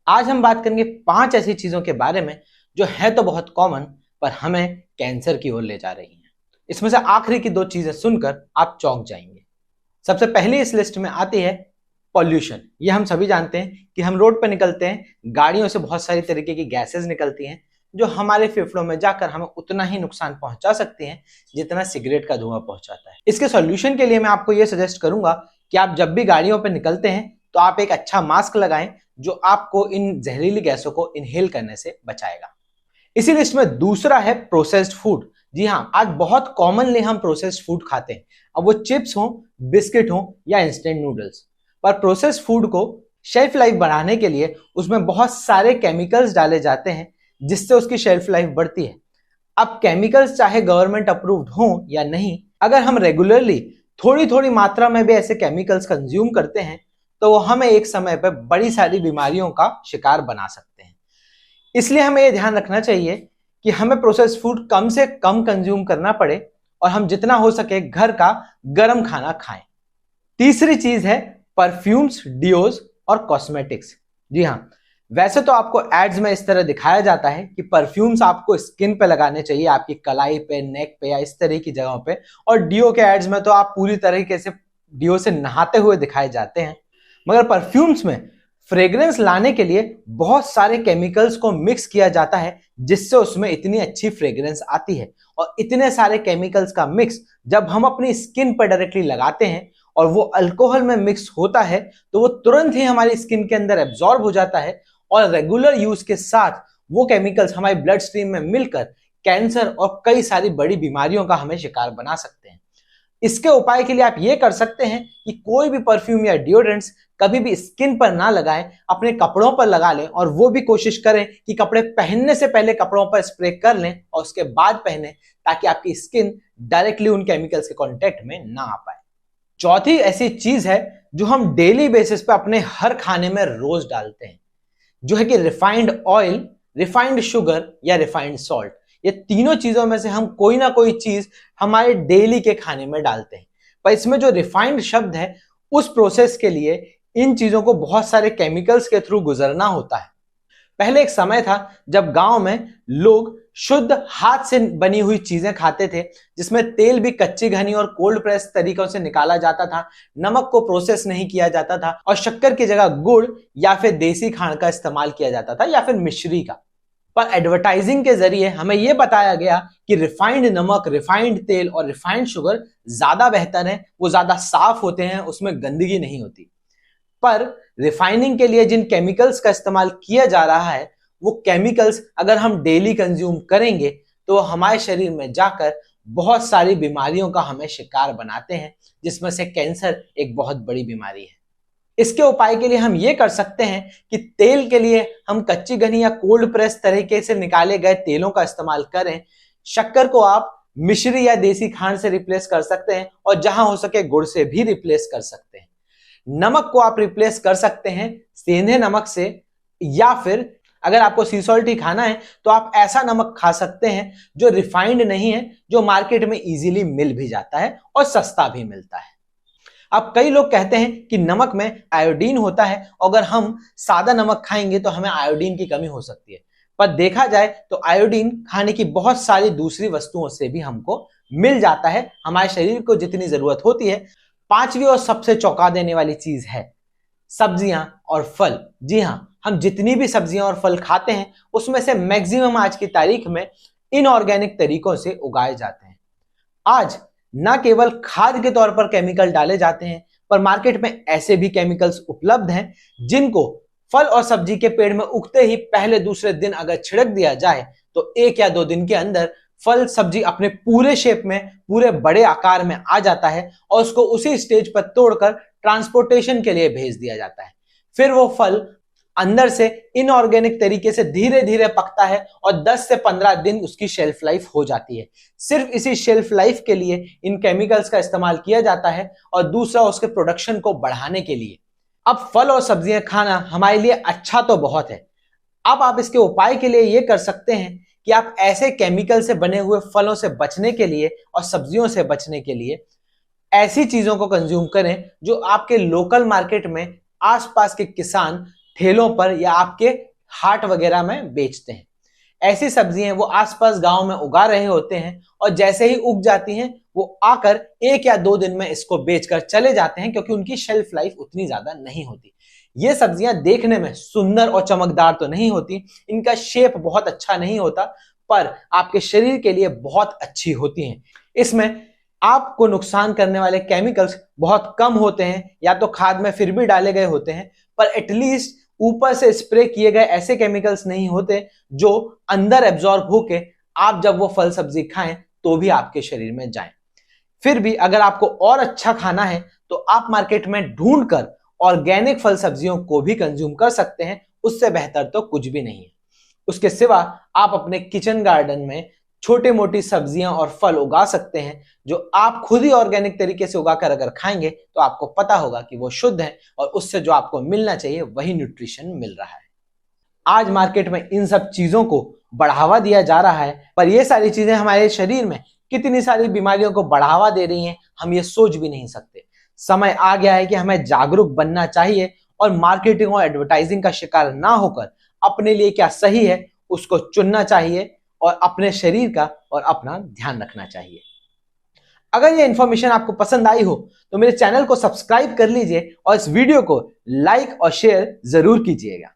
आज हम बात करेंगे 5 ऐसी चीजों के बारे में जो है तो बहुत कॉमन पर हमें कैंसर की ओर ले जा रही हैं। इसमें से आखिरी की 2 चीजें सुनकर आप चौंक जाएंगे। सबसे पहले इस लिस्ट में आती है पॉल्यूशन। ये हम सभी जानते हैं कि हम रोड पर निकलते हैं, गाड़ियों से बहुत सारी तरीके की गैसेस निकलती हैं जो हमारे फेफड़ों में जाकर हमें उतना ही नुकसान पहुंचा सकती हैं जितना सिगरेट का धुआं पहुंचाता है। इसके सॉल्यूशन के लिए मैं आपको यह सजेस्ट करूंगा कि आप जब भी गाड़ियों पर निकलते हैं तो आप एक अच्छा मास्क लगाएं जो आपको इन जहरीली गैसों को इनहेल करने से बचाएगा। इसी लिस्ट में दूसरा है प्रोसेस्ड फूड। जी हाँ, आज बहुत कॉमनली हम प्रोसेस्ड फूड खाते हैं, अब वो चिप्स हो, बिस्किट हो या इंस्टेंट नूडल्स। पर प्रोसेस्ड फूड को शेल्फ लाइफ बढ़ाने के लिए उसमें बहुत सारे केमिकल्स डाले जाते हैं जिससे उसकी शेल्फ लाइफ बढ़ती है। अब केमिकल्स चाहे गवर्नमेंट अप्रूव्ड हो या नहीं, अगर हम रेगुलरली थोड़ी थोड़ी मात्रा में भी ऐसे केमिकल्स कंज्यूम करते हैं तो वो हमें एक समय पर बड़ी सारी बीमारियों का शिकार बना सकते हैं। इसलिए हमें यह ध्यान रखना चाहिए कि हमें प्रोसेस्ड फूड कम से कम कंज्यूम करना पड़े और हम जितना हो सके घर का गर्म खाना खाएं। तीसरी चीज है परफ्यूम्स, डियोज और कॉस्मेटिक्स। जी हाँ, वैसे तो आपको एड्स में इस तरह दिखाया जाता है कि परफ्यूम्स आपको स्किन पे लगाने चाहिए, आपकी कलाई पे, नेक पे या इस तरह की जगहों पे, और डियो के एड्स में तो आप पूरी तरीके से डियो से नहाते हुए दिखाए जाते हैं। मगर परफ्यूम्स में फ्रेग्रेंस लाने के लिए बहुत सारे केमिकल्स को मिक्स किया जाता है जिससे उसमें इतनी अच्छी फ्रेग्रेंस आती है। और इतने सारे केमिकल्स का मिक्स जब हम अपनी स्किन पर डायरेक्टली लगाते हैं और वो अल्कोहल में मिक्स होता है तो वो तुरंत ही हमारी स्किन के अंदर एब्जॉर्ब हो जाता है और रेगुलर यूज के साथ वो केमिकल्स हमारी ब्लड स्ट्रीम में मिलकर कैंसर और कई सारी बड़ी बीमारियों का हमें शिकार बना सकते हैं। इसके उपाय के लिए आप ये कर सकते हैं कि कोई भी परफ्यूम या डिओड्रेंट्स कभी भी स्किन पर ना लगाएं, अपने कपड़ों पर लगा लें और वो भी कोशिश करें कि कपड़े पहनने से पहले कपड़ों पर स्प्रे कर लें और उसके बाद पहने, ताकि आपकी स्किन डायरेक्टली उन केमिकल्स के कांटेक्ट में ना आ पाए। चौथी ऐसी चीज है जो हम डेली बेसिस पे अपने हर खाने में रोज डालते हैं, जो है कि रिफाइंड ऑयल, रिफाइंड शुगर या रिफाइंड सॉल्ट। ये तीनों चीजों में से हम कोई ना कोई चीज हमारे डेली के खाने में डालते हैं। पर इसमें जो रिफाइंड शब्द है, उस प्रोसेस के लिए इन चीजों को बहुत सारे केमिकल्स के थ्रू गुजरना होता है। पहले एक समय था जब गांव में लोग शुद्ध हाथ से बनी हुई चीजें खाते थे, जिसमें तेल भी कच्ची घनी और कोल्ड प्रेस तरीकों से निकाला जाता था, नमक को प्रोसेस नहीं किया जाता था और शक्कर की जगह गुड़ या फिर देसी खांड का इस्तेमाल किया जाता था या फिर मिश्री का। पर एडवर्टाइजिंग के जरिए हमें यह बताया गया कि रिफाइंड नमक, रिफाइंड तेल और रिफाइंड शुगर ज्यादा बेहतर है, वो ज्यादा साफ होते हैं, उसमें गंदगी नहीं होती। पर रिफाइनिंग के लिए जिन केमिकल्स का इस्तेमाल किया जा रहा है, वो केमिकल्स अगर हम डेली कंज्यूम करेंगे तो हमारे शरीर में जाकर बहुत सारी बीमारियों का हमें शिकार बनाते हैं, जिसमें से कैंसर एक बहुत बड़ी बीमारी है। इसके उपाय के लिए हम ये कर सकते हैं कि तेल के लिए हम कच्ची घनी या कोल्ड प्रेस तरीके से निकाले गए तेलों का इस्तेमाल करें। शक्कर को आप मिश्री या देसी खांड से रिप्लेस कर सकते हैं और जहां हो सके गुड़ से भी रिप्लेस कर सकते हैं। नमक को आप रिप्लेस कर सकते हैं सेंधे नमक से, या फिर अगर आपको सी सॉल्ट ही खाना है तो आप ऐसा नमक खा सकते हैं जो रिफाइंड नहीं है, जो मार्केट में इजीली मिल भी जाता है और सस्ता भी मिलता है। अब कई लोग कहते हैं कि नमक में आयोडीन होता है, अगर हम सादा नमक खाएंगे तो हमें आयोडीन की कमी हो सकती है। पर देखा जाए तो आयोडीन खाने की बहुत सारी दूसरी वस्तुओं से भी हमको मिल जाता है, हमारे शरीर को जितनी जरूरत होती है। पांचवी और सबसे चौंका देने वाली चीज है सब्जियां और फल। जी हां, हम जितनी भी सब्जियां और फल खाते हैं उसमें से मैक्सिमम आज की तारीख में इनऑर्गेनिक तरीकों से उगाए जाते हैं। आज न केवल खाद के तौर पर केमिकल डाले जाते हैं, पर मार्केट में ऐसे भी केमिकल्स उपलब्ध हैं जिनको फल और सब्जी के पेड़ में उगते ही पहले दूसरे दिन अगर छिड़क दिया जाए तो 1 या 2 दिन के अंदर फल सब्जी अपने पूरे शेप में, पूरे बड़े आकार में आ जाता है और उसको उसी स्टेज पर तोड़कर ट्रांसपोर्टेशन के लिए भेज दिया जाता है। फिर वो फल अंदर से इनऑर्गेनिक तरीके से धीरे धीरे पकता है और 10 से 15 दिन उसकी शेल्फ लाइफ हो जाती है। सिर्फ इसी शेल्फ लाइफ के लिए इन केमिकल्स का इस्तेमाल किया जाता है और दूसरा उसके प्रोडक्शन को बढ़ाने के लिए। अब फल और सब्जियां खाना हमारे लिए अच्छा तो बहुत है, अब आप इसके उपाय के लिए ये कर सकते हैं कि आप ऐसे केमिकल से बने हुए फलों से बचने के लिए और सब्जियों से बचने के लिए ऐसी चीजों को कंज्यूम करें जो आपके लोकल मार्केट में आसपास के किसान ठेलों पर या आपके हाट वगैरह में बेचते हैं। ऐसी सब्जियां वो आसपास गांव में उगा रहे होते हैं और जैसे ही उग जाती हैं वो आकर 1 या 2 दिन में इसको बेचकर चले जाते हैं, क्योंकि उनकी शेल्फ लाइफ उतनी ज्यादा नहीं होती। ये सब्जियां देखने में सुंदर और चमकदार तो नहीं होती, इनका शेप बहुत अच्छा नहीं होता, पर आपके शरीर के लिए बहुत अच्छी होती हैं। इसमें आपको नुकसान करने वाले केमिकल्स बहुत कम होते हैं, या तो खाद में फिर भी डाले गए होते हैं, पर एटलीस्ट ऊपर से स्प्रे किए गए ऐसे केमिकल्स नहीं होते जो अंदर एब्जॉर्ब होके आप जब वो फल सब्जी खाएं तो भी आपके शरीर में जाएं। फिर भी अगर आपको और अच्छा खाना है तो आप मार्केट में ढूंढकर ऑर्गेनिक फल सब्जियों को भी कंज्यूम कर सकते हैं, उससे बेहतर तो कुछ भी नहीं है। उसके सिवा आप अपने किचन गार्डन में छोटी मोटी सब्जियां और फल उगा सकते हैं, जो आप खुद ही ऑर्गेनिक तरीके से उगाकर अगर खाएंगे तो आपको पता होगा कि वो शुद्ध है और उससे जो आपको मिलना चाहिए वही न्यूट्रिशन मिल रहा है। आज मार्केट में इन सब चीजों को बढ़ावा दिया जा रहा है, पर ये सारी चीजें हमारे शरीर में कितनी सारी बीमारियों को बढ़ावा दे रही हैं, हम ये सोच भी नहीं सकते। समय आ गया है कि हमें जागरूक बनना चाहिए और मार्केटिंग और एडवर्टाइजिंग का शिकार ना होकर अपने लिए क्या सही है उसको चुनना चाहिए और अपने शरीर का और अपना ध्यान रखना चाहिए। अगर ये इंफॉर्मेशन आपको पसंद आई हो तो मेरे चैनल को सब्सक्राइब कर लीजिए और इस वीडियो को लाइक और शेयर जरूर कीजिएगा।